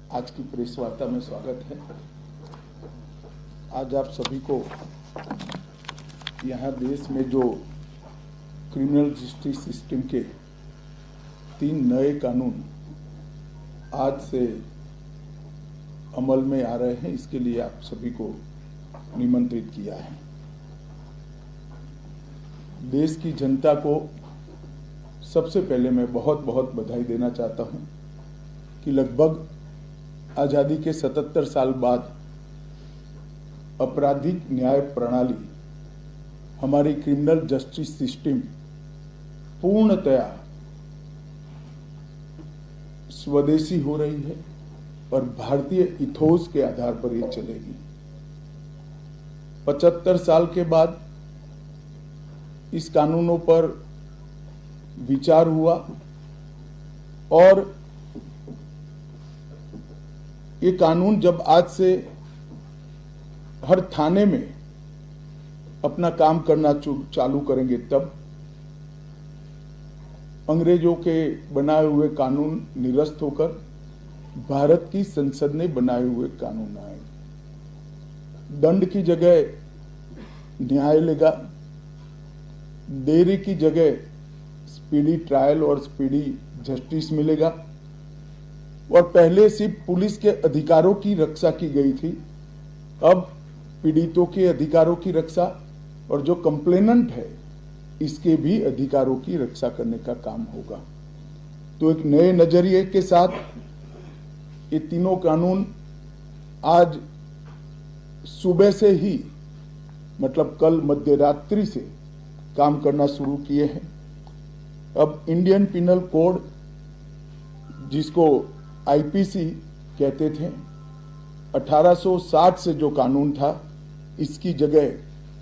आज की प्रेस वार्ता में स्वागत है। आज आप सभी को यहाँ देश में जो क्रिमिनल जस्टिस सिस्टम के 3 नए कानून आज से अमल में आ रहे हैं, इसके लिए आप सभी को निमंत्रित किया है। देश की जनता को सबसे पहले मैं बहुत बहुत बधाई देना चाहता हूं कि लगभग आज़ादी के 77 साल बाद आपराधिक न्याय प्रणाली, हमारी क्रिमिनल जस्टिस सिस्टम पूर्णतया स्वदेशी हो रही है और भारतीय इथोस के आधार पर ये चलेगी। 75 साल के बाद इस कानूनों पर विचार हुआ और ये कानून जब आज से हर थाने में अपना काम करना चालू करेंगे, तब अंग्रेजों के बनाए हुए कानून निरस्त होकर भारत की संसद ने बनाए हुए कानून आएंगे। दंड की जगह न्याय लेगा, देरी की जगह स्पीडी ट्रायल और स्पीडी जस्टिस मिलेगा। और पहले सिर्फ पुलिस के अधिकारों की रक्षा की गई थी, अब पीड़ितों के अधिकारों की रक्षा और जो कंप्लेनेंट है इसके भी अधिकारों की रक्षा करने का काम होगा। तो एक नए नजरिए के साथ ये तीनों कानून आज सुबह से ही, मतलब कल मध्य रात्रि से काम करना शुरू किए हैं। अब इंडियन पिनल कोड, जिसको आईपीसी कहते थे, 1860 से जो कानून था, इसकी जगह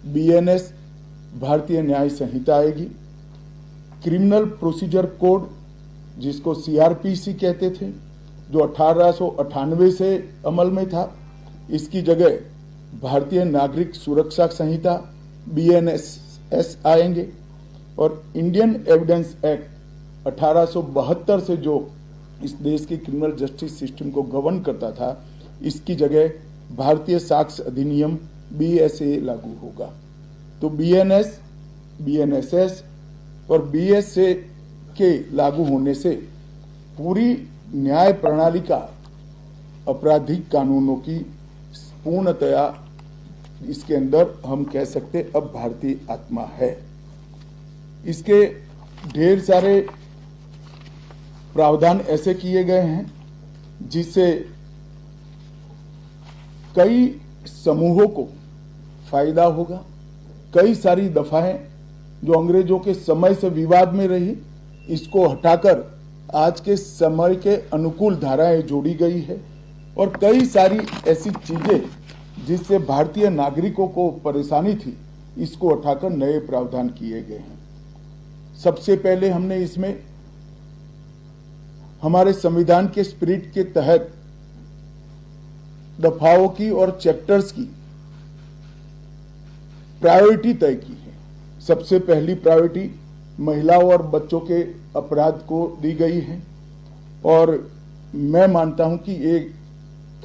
बीएनएस भारतीय न्याय संहिता आएगी। क्रिमिनल प्रोसीजर कोड, जिसको सीआरपीसी कहते थे, जो 1898 से अमल में था, इसकी जगह भारतीय नागरिक सुरक्षा संहिता बीएनएस आएंगे। और इंडियन एविडेंस एक्ट 1872 से जो इस देश की क्रिमिनल जस्टिस सिस्टम को गवर्न करता था, इसकी जगह भारतीय साक्ष्य अधिनियम बीएसए लागू होगा। तो बीएनएस, बीएनएसएस और बीएसए के लागू होने से पूरी न्याय प्रणाली का आपराधिक कानूनों की पूर्णतया इसके अंदर हम कह सकते अब भारतीय आत्मा है। इसके ढेर सारे प्रावधान ऐसे किए गए हैं जिससे कई समूहों को फायदा होगा। कई सारी दफाएं जो अंग्रेजों के समय से विवाद में रही, इसको हटाकर आज के समय के अनुकूल धाराएं जोड़ी गई है। और कई सारी ऐसी चीजें जिससे भारतीय नागरिकों को परेशानी थी, इसको हटाकर नए प्रावधान किए गए हैं। सबसे पहले हमने इसमें हमारे संविधान के स्पिरिट के तहत दफाओं की और चैप्टर्स की प्रायोरिटी तय की है। सबसे पहली प्रायोरिटी महिलाओं और बच्चों के अपराध को दी गई है और मैं मानता हूं कि ये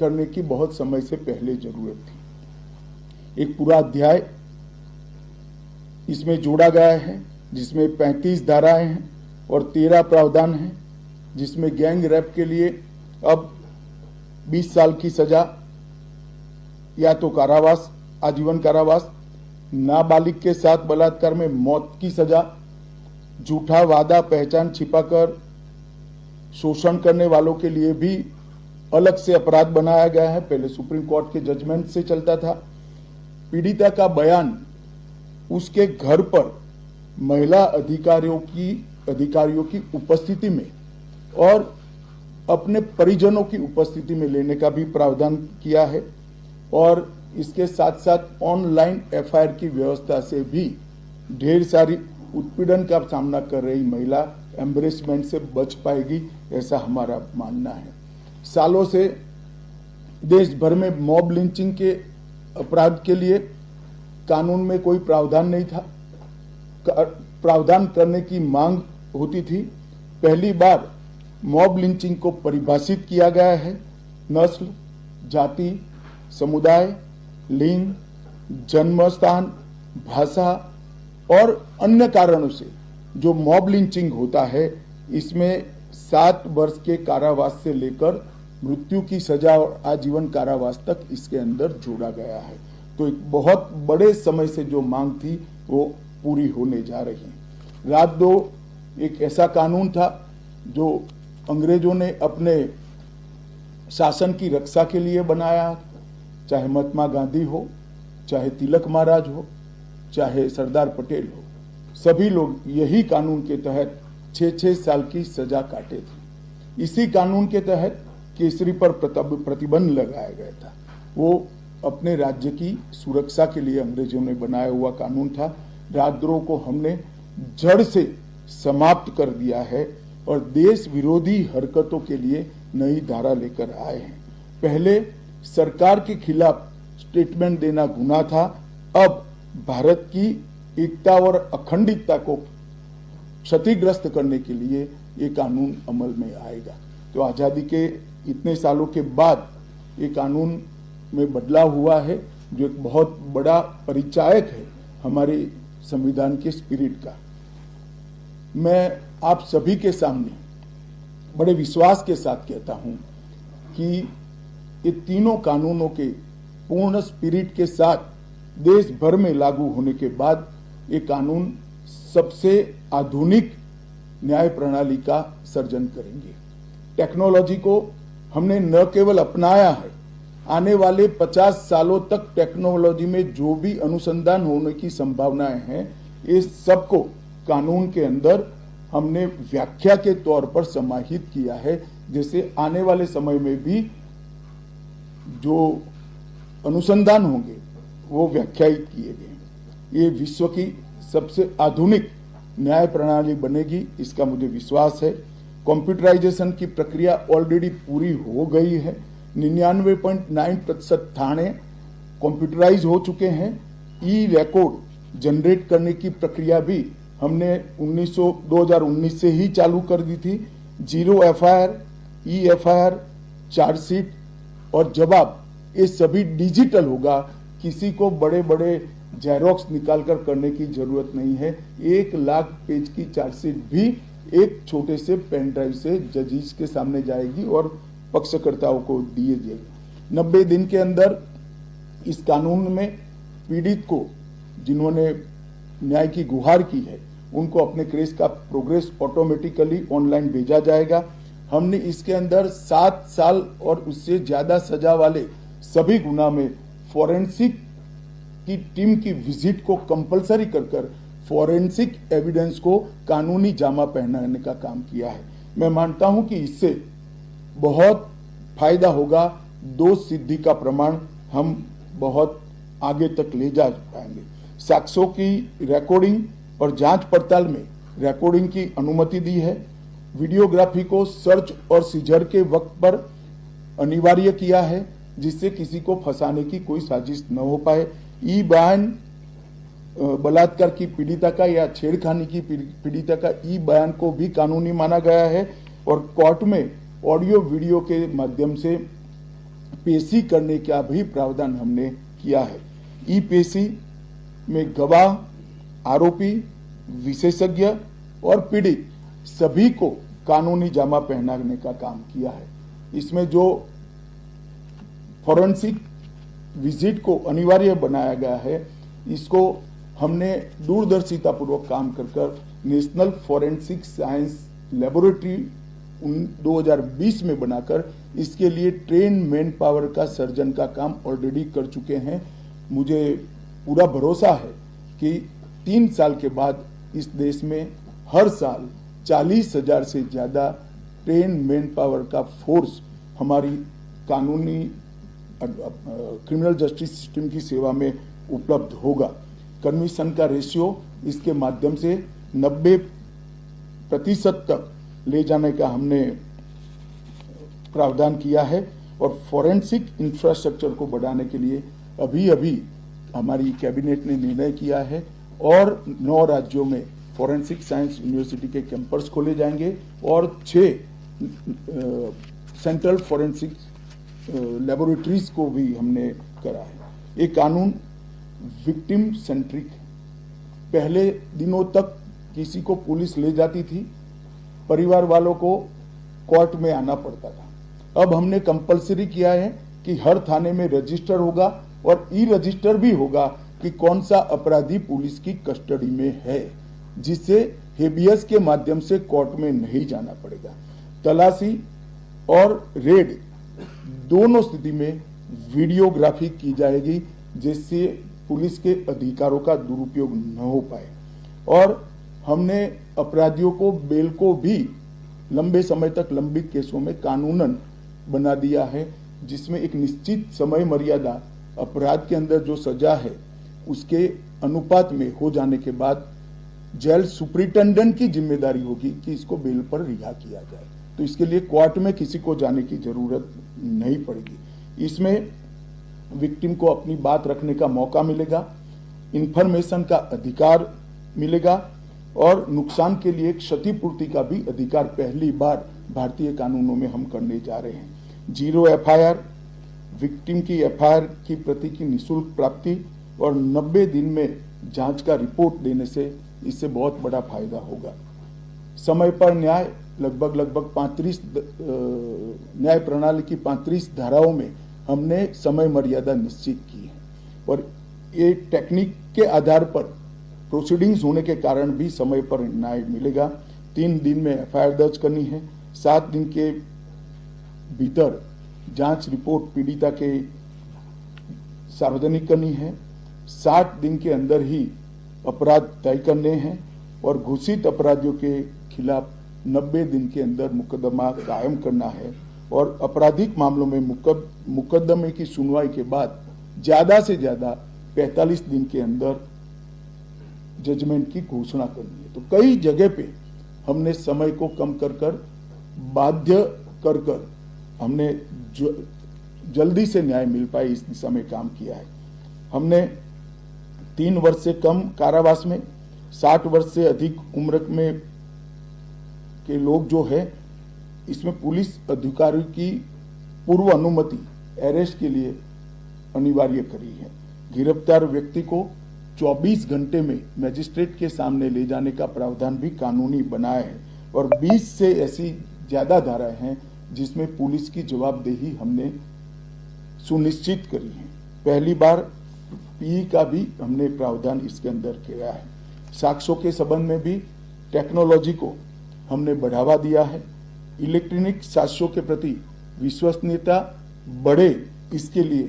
करने की बहुत समय से पहले जरूरत थी। एक पूरा अध्याय इसमें जोड़ा गया है जिसमें 35 धाराएं हैं और 13 प्रावधान हैं, जिसमें गैंग रेप के लिए अब 20 साल की सजा या तो कारावास, आजीवन कारावास, नाबालिग के साथ बलात्कार में मौत की सजा, झूठा वादा पहचान छिपाकर शोषण करने वालों के लिए भी अलग से अपराध बनाया गया है। पहले सुप्रीम कोर्ट के जजमेंट से चलता था। पीड़िता का बयान उसके घर पर महिला अधिकारियों की उपस्थिति में और अपने परिजनों की उपस्थिति में लेने का भी प्रावधान किया है। और इसके साथ साथ ऑनलाइन एफआईआर की व्यवस्था से भी ढेर सारी उत्पीड़न का सामना कर रही महिला एम्बरेसमेंट से बच पाएगी, ऐसा हमारा मानना है। सालों से देश भर में मॉब लिंचिंग के अपराध के लिए कानून में कोई प्रावधान नहीं था। प्रावधान करने की मांग होती थी। पहली बार मॉब लिंचिंग को परिभाषित किया गया है नस्ल, जाति, समुदाय, लिंग, जन्म स्थान, भाषा और अन्य कारणों से जो मॉब लिंचिंग होता है, इसमें 7 वर्ष के कारावास से लेकर मृत्यु की सजा और आजीवन कारावास तक इसके अंदर जोड़ा गया है। तो एक बहुत बड़े समय से जो मांग थी वो पूरी होने जा रही है। रात 2 एक ऐसा कानून था जो अंग्रेजों ने अपने शासन की रक्षा के लिए बनाया, चाहे महात्मा गांधी हो, चाहे तिलक महाराज हो, चाहे सरदार पटेल हो, सभी लोग यही कानून के तहत 6-6 साल की सजा काटे थे। इसी कानून के तहत केसरी पर प्रतिबंध लगाया गया था। वो अपने राज्य की सुरक्षा के लिए अंग्रेजों ने बनाया हुआ कानून था। राजद्रोह को हमने जड़ से समाप्त कर दिया है और देश विरोधी हरकतों के लिए नई धारा लेकर आए हैं। पहले सरकार के खिलाफ स्टेटमेंट देना गुनाह था, अब भारत की एकता और अखंडता को क्षतिग्रस्त करने के लिए ये कानून अमल में आएगा। तो आज़ादी के इतने सालों के बाद ये कानून में बदलाव हुआ है, जो एक बहुत बड़ा परिचायक है हमारे संविधान के स्पिरिट का। मैं आप सभी के सामने बड़े विश्वास के साथ कहता हूं कि ये तीनों कानूनों के पूर्ण स्पिरिट के साथ देश भर में लागू होने के बाद ये कानून सबसे आधुनिक न्याय प्रणाली का सर्जन करेंगे। टेक्नोलॉजी को हमने न केवल अपनाया है, आने वाले 50 सालों तक टेक्नोलॉजी में जो भी अनुसंधान होने की संभावनाएं हैं, इस सबको कानून के अंदर हमने व्याख्या के तौर पर समाहित किया है, जैसे आने वाले समय में भी जो अनुसंधान होंगे वो व्याख्यायित किए गए। ये विश्व की सबसे आधुनिक न्याय प्रणाली बनेगी, इसका मुझे विश्वास है। कंप्यूटराइजेशन की प्रक्रिया ऑलरेडी पूरी हो गई है। 99.9% थाने कंप्यूटराइज हो चुके हैं। ई रिकॉर्ड जनरेट करने की प्रक्रिया भी हमने 2019 से ही चालू कर दी थी। 0 FIR, ई FIR, चार्जशीट और जवाब, ये सभी डिजिटल होगा। किसी को बड़े बड़े जेरोक्स निकालकर करने की जरूरत नहीं है। 1 लाख पेज की चार्जशीट भी एक छोटे से पेन ड्राइव से जजेस के सामने जाएगी और पक्षकर्ताओं को दिए जाएगी। 90 दिन के अंदर इस कानून में पीड़ित को, जिन्होंने न्याय की गुहार की है, उनको अपने केस का प्रोग्रेस ऑटोमेटिकली ऑनलाइन भेजा जाएगा। हमने इसके अंदर 7 साल और उससे ज्यादा सजा वाले सभी गुना में फॉरेंसिक की टीम की विजिट को कंपलसरी कर फॉरेंसिक एविडेंस को कानूनी जामा पहनाने का काम किया है। मैं मानता हूं कि इससे बहुत फायदा होगा। दोष सिद्धि का प्रमाण हम बहुत आगे तक ले जा पाएंगे। साक्ष्यों की रिकॉर्डिंग और जांच पड़ताल में रिकॉर्डिंग की अनुमति दी है। वीडियोग्राफी को सर्च और सीजर के वक्त पर अनिवार्य किया है, जिससे किसी को फंसाने की कोई साजिश न हो पाए। ई बयान बलात्कार की पीड़िता का या छेड़खानी की पीड़िता का ई बयान को भी कानूनी माना गया है और कोर्ट में ऑडियो वीडियो के माध्यम से पेशी करने का भी प्रावधान हमने किया है। ई पेशी में गवाह, आरोपी, विशेषज्ञ और पीड़ित सभी को कानूनी जामा पहनाने का काम किया है। इसमें जो फॉरेंसिक विजिट को अनिवार्य बनाया गया है, इसको हमने दूरदर्शिता पूर्वक काम कर नेशनल फॉरेंसिक साइंस लेबोरेटरी 2020 में बनाकर इसके लिए ट्रेन मैन पावर का सर्जन का काम ऑलरेडी कर चुके हैं। मुझे पूरा भरोसा है कि 3 साल के बाद इस देश में हर साल 40,000 से ज्यादा ट्रेन मैन पावर का फोर्स हमारी कानूनी क्रिमिनल जस्टिस सिस्टम की सेवा में उपलब्ध होगा। कमीशन का रेशियो इसके माध्यम से 90% तक ले जाने का हमने प्रावधान किया है और फॉरेंसिक इंफ्रास्ट्रक्चर को बढ़ाने के लिए अभी हमारी कैबिनेट ने निर्णय किया है और 9 राज्यों में फॉरेंसिक साइंस यूनिवर्सिटी के कैंपस खोले जाएंगे और 6 सेंट्रल फॉरेंसिक लेबोरेटरीज को भी हमने करा है। ये कानून विक्टिम सेंट्रिक है। पहले दिनों तक किसी को पुलिस ले जाती थी, परिवार वालों को कोर्ट में आना पड़ता था। अब हमने कंपलसरी किया है कि हर थाने में रजिस्टर होगा और ई रजिस्टर भी होगा कि कौन सा अपराधी पुलिस की कस्टडी में है, जिससे हेबियस के माध्यम से कोर्ट में नहीं जाना पड़ेगा। तलाशी और रेड दोनों स्थिति में वीडियोग्राफी की जाएगी, जिससे पुलिस के अधिकारों का दुरुपयोग न हो पाए। और हमने अपराधियों को बेल को भी लंबे समय तक लंबित केसों में कानूनन बना दिया है, जिसमें एक निश्चित समय मर्यादा अपराध के अंदर जो सजा है उसके अनुपात में हो जाने के बाद जेल सुपरिटेंडेंट की जिम्मेदारी होगी कि इसको बेल पर रिहा किया जाए। तो इसके लिए कोर्ट में किसी को जाने की जरूरत नहीं पड़ेगी। इसमें विक्टिम को अपनी बात रखने का मौका मिलेगा, इंफॉर्मेशन का अधिकार मिलेगा और नुकसान के लिए क्षतिपूर्ति का भी अधिकार पहली बार भारतीय कानूनों में हम करने जा रहे हैं। 0 FIR, विक्टिम की FIR की प्रति की निःशुल्क प्राप्ति और 90 दिन में जांच का रिपोर्ट देने से इससे बहुत बड़ा फायदा होगा। समय पर न्याय लगभग 35 न्याय प्रणाली की 35 धाराओं में हमने समय मर्यादा निश्चित की है और ये टेक्निक के आधार पर प्रोसीडिंग्स होने के कारण भी समय पर न्याय मिलेगा। 3 दिन में FIR दर्ज करनी है, 7 दिन के भीतर जांच रिपोर्ट पीड़िता के सार्वजनिक करनी है, 60 दिन के अंदर ही अपराध तय करने हैं और घोषित अपराधियों के खिलाफ 90 दिन के अंदर मुकदमा कायम करना है और आपराधिक मामलों में मुकदमे की सुनवाई के बाद ज्यादा से ज्यादा 45 दिन के अंदर जजमेंट की घोषणा करनी है। तो कई जगह पे हमने समय को कम कर बाध्य कर हमने जल्दी से न्याय मिल पाए इस दिशा में काम किया है। हमने 3 वर्ष से कम कारावास में 60 वर्ष से अधिक उम्र में के लोग जो है, इसमें पुलिस अधिकारी की पूर्व अनुमति अरेस्ट के लिए अनिवार्य करी है। गिरफ्तार व्यक्ति को 24 घंटे में मजिस्ट्रेट के सामने ले जाने का प्रावधान भी कानूनी बनाया है और 20 से ऐसी ज्यादा धाराएं हैं जिसमें पुलिस की जवाबदेही हमने सुनिश्चित करी है। पहली बार पी का भी हमने प्रावधान इसके अंदर किया है। साक्ष्यों के संबंध में भी टेक्नोलॉजी को हमने बढ़ावा दिया है। इलेक्ट्रॉनिक साक्ष्यों के प्रति विश्वसनीयता बढ़े, इसके लिए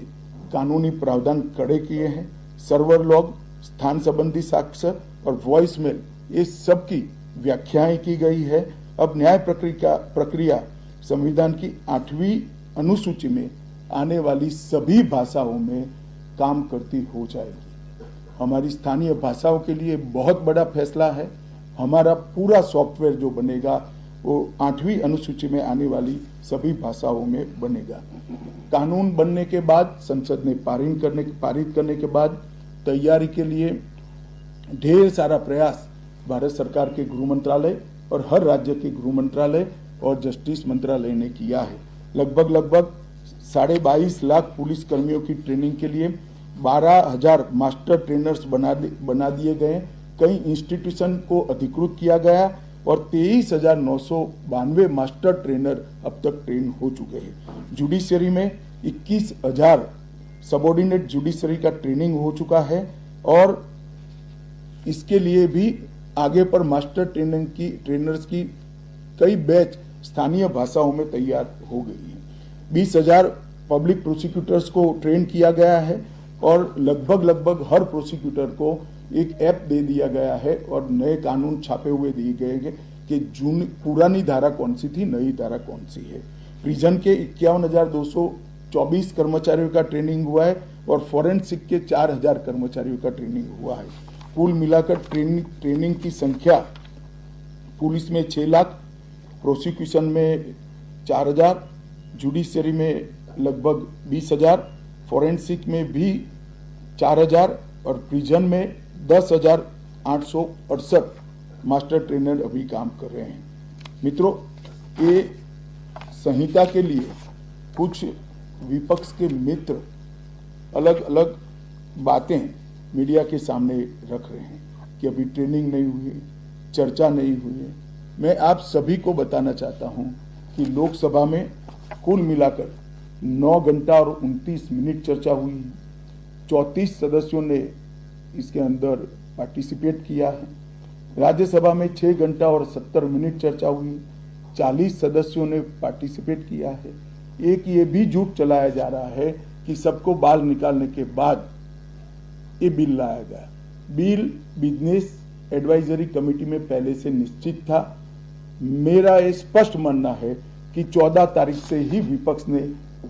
कानूनी प्रावधान कड़े किए हैं। सर्वर लॉग, स्थान संबंधी साक्ष्य और वॉइस मेल, ये सब की व्याख्याएं की गई है। अब न्याय प्रक्रिया संविधान की 8वीं अनुसूची में आने वाली सभी भाषाओं में काम करती हो जाएगी। हमारी स्थानीय भाषाओं के लिए बहुत बड़ा फैसला है। हमारा पूरा सॉफ्टवेयर जो बनेगा वो 8वीं अनुसूची में आने वाली सभी भाषाओं में बनेगा। कानून बनने के बाद, संसद ने पारित करने के बाद तैयारी के लिए ढेर सारा प्रयास भारत सरकार के गृह मंत्रालय और हर राज्य के गृह मंत्रालय और जस्टिस मंत्रालय ने किया है। लगभग 22.5 लाख पुलिस कर्मियों की ट्रेनिंग के लिए 12,000 मास्टर ट्रेनर्स बना दिए गए। कई इंस्टीट्यूशन को अधिकृत किया गया और 23,992 मास्टर ट्रेनर अब तक ट्रेन हो चुके हैं। जुडिशरी में 21,000 सबऑर्डिनेट जुडिशरी का ट्रेनिंग हो चुका है और इसके लिए भी आगे पर मास्टर ट्रेनर्स की कई बैच स्थानीय भाषाओं में तैयार हो गई है। 20,000 पब्लिक प्रोसिक्यूटर्स को ट्रेन किया गया है और लगभग हर प्रोसिक्यूटर को एक ऐप दे दिया गया है और नए कानून छापे हुए दिए गए हैं कि पुरानी धारा कौन सी थी, नई धारा कौन सी है। प्रिजन के 51,224 कर्मचारियों का ट्रेनिंग हुआ है और फॉरेंसिक के 4,000 कर्मचारियों का ट्रेनिंग हुआ है। कुल मिलाकर ट्रेनिंग की संख्या पुलिस में 6 लाख, प्रोसिक्यूशन में 4,000, जुडिशरी में लगभग 20,000, फॉरेंसिक में भी 4,000 और प्रिजन में 10,868 मास्टर ट्रेनर अभी काम कर रहे हैं। मित्रों, ये संहिता के लिए कुछ विपक्ष के मित्र अलग अलग बातें मीडिया के सामने रख रहे हैं कि अभी ट्रेनिंग नहीं हुई, चर्चा नहीं हुई है। मैं आप सभी को बताना चाहता हूं कि लोकसभा में कुल मिलाकर 9 घंटा और 29 मिनट चर्चा हुई है। 34 सदस्यों ने इसके अंदर पार्टिसिपेट किया है। राज्यसभा में 6 घंटा और 70 मिनट चर्चा हुई, 40 सदस्यों ने पार्टिसिपेट किया है। एक ये भी झूठ चलाया जा रहा है कि सबको बाल निकालने के बाद ये बिल लाया गया। बिल बिजनेस एडवाइजरी कमेटी में पहले से निश्चित था। मेरा ये स्पष्ट मानना है कि 14 तारीख से ही विपक्ष ने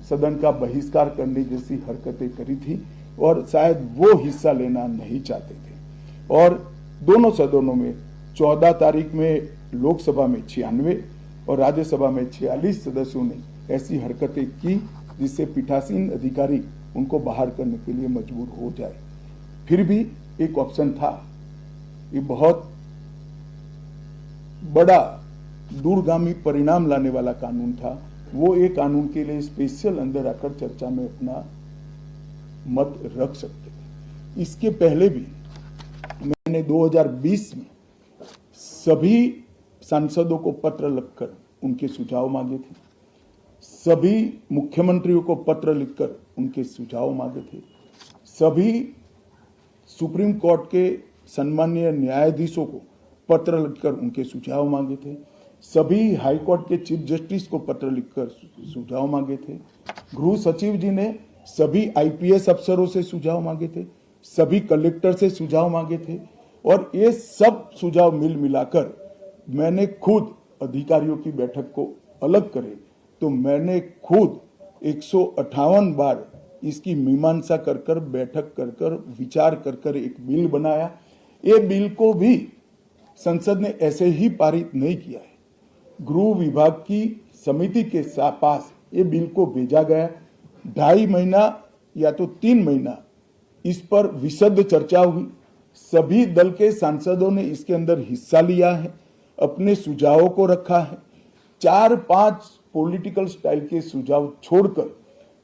सदन का बहिष्कार करने जैसी हरकतें करी थी और शायद वो हिस्सा लेना नहीं चाहते थे। और दोनों सदनों में 14 तारीख में लोकसभा में 96 और राज्यसभा में 46 सदस्यों ने ऐसी हरकतें की जिससे पीठासीन अधिकारी उनको बाहर करने के लिए मजबूर हो जाए। फिर भी एक ऑप्शन था। ये बहुत बड़ा दूरगामी परिणाम लाने वाला कानून था। वो एक कानून के लिए स्पेशल अंदर आकर चर्चा में अपना मत रख सकते थे। इसके पहले भी मैंने 2020 में सभी सांसदों को पत्र लिखकर उनके सुझाव मांगे थे। सभी मुख्यमंत्रियों को पत्र लिखकर उनके सुझाव मांगे थे। सभी सुप्रीम कोर्ट के सम्मानीय न्यायाधीशों को पत्र लिखकर उनके सुझाव मांगे थे। सभी हाई कोर्ट के चीफ जस्टिस को पत्र लिखकर सुझाव मांगे थे। गृह सचिव जी ने सभी आईपीएस अफसरों से सुझाव मांगे थे, सभी कलेक्टर से सुझाव मांगे थे और ये सब सुझाव मिल मिलाकर मैंने खुद अधिकारियों की बैठक को अलग करे तो मैंने खुद 158 बार इसकी मीमांसा कर बैठक कर विचार कर एक बिल बनाया। ये बिल को भी संसद ने ऐसे ही पारित नहीं किया है। गृह विभाग की समिति के पास ये बिल को भेजा गया। 2.5 महीना या तो 3 महीना इस पर विशद चर्चा हुई। सभी दल के सांसदों ने इसके अंदर हिस्सा लिया है, अपने सुझावों को रखा है। 4-5 पॉलिटिकल स्टाइल के सुझाव छोड़कर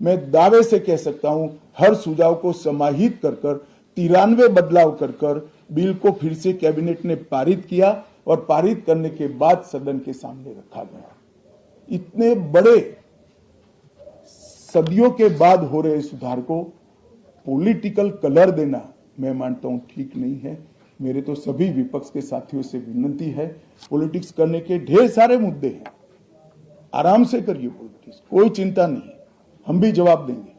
मैं दावे से कह सकता हूं हर सुझाव को समाहित कर 93 बदलाव कर बिल को फिर से कैबिनेट ने पारित किया और पारित करने के बाद सदन के सामने रखा गया। इतने बड़े सदियों के बाद हो रहे सुधार को पॉलिटिकल कलर देना मैं मानता हूं ठीक नहीं है। मेरे तो सभी विपक्ष के साथियों से विनती है, पॉलिटिक्स करने के ढेर सारे मुद्दे हैं, आराम से करिए पॉलिटिक्स, कोई चिंता नहीं, हम भी जवाब देंगे।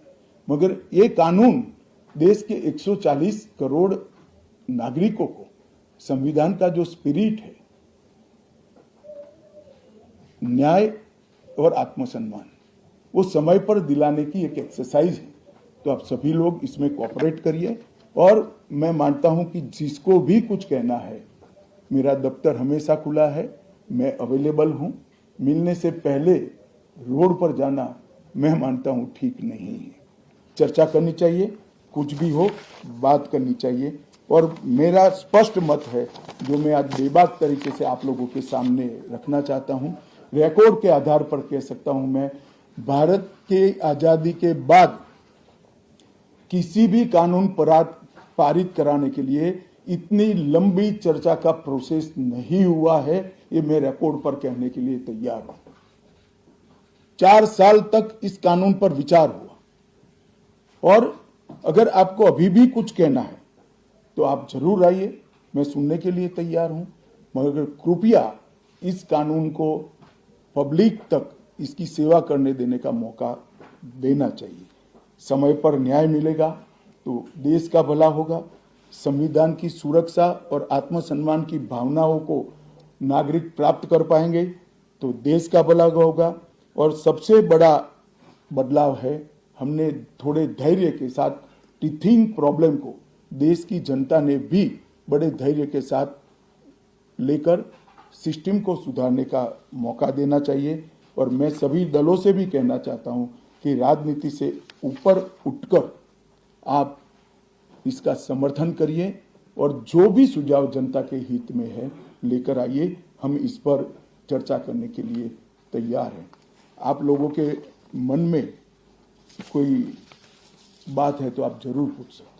मगर ये कानून देश के 140 करोड़ नागरिकों को संविधान का जो स्पिरिट है, न्याय और आत्मसम्मान, वो समय पर दिलाने की एक एक्सरसाइज है। तो आप सभी लोग इसमें कोऑपरेट करिए और मैं मानता हूं कि जिसको भी कुछ कहना है, मेरा दफ्तर हमेशा खुला है, मैं अवेलेबल हूं। मिलने से पहले रोड पर जाना मैं मानता हूं ठीक नहीं है। चर्चा करनी चाहिए, कुछ भी हो बात करनी चाहिए और मेरा स्पष्ट मत है जो मैं आज बेबाक तरीके से आप लोगों के सामने रखना चाहता हूं। रिकॉर्ड के आधार पर कह सकता हूं मैं, भारत के आजादी के बाद किसी भी कानून पारित कराने के लिए इतनी लंबी चर्चा का प्रोसेस नहीं हुआ है। ये मैं रिकॉर्ड पर कहने के लिए तैयार हूं। 4 साल तक इस कानून पर विचार हुआ और अगर आपको अभी भी कुछ कहना है तो आप जरूर आइए, मैं सुनने के लिए तैयार हूं। मगर कृपया इस कानून को पब्लिक तक इसकी सेवा करने देने का मौका देना चाहिए। समय पर न्याय मिलेगा तो देश का भला होगा। संविधान की सुरक्षा और आत्मसम्मान की भावनाओं को नागरिक प्राप्त कर पाएंगे तो देश का भला होगा। और सबसे बड़ा बदलाव है, हमने थोड़े धैर्य के साथ टीथिंग प्रॉब्लम को देश की जनता ने भी बड़े धैर्य के साथ लेकर सिस्टम को सुधारने का मौका देना चाहिए। और मैं सभी दलों से भी कहना चाहता हूं कि राजनीति से ऊपर उठकर आप इसका समर्थन करिए और जो भी सुझाव जनता के हित में है लेकर आइए। हम इस पर चर्चा करने के लिए तैयार हैं। आप लोगों के मन में कोई बात है तो आप जरूर पूछ सकते हैं।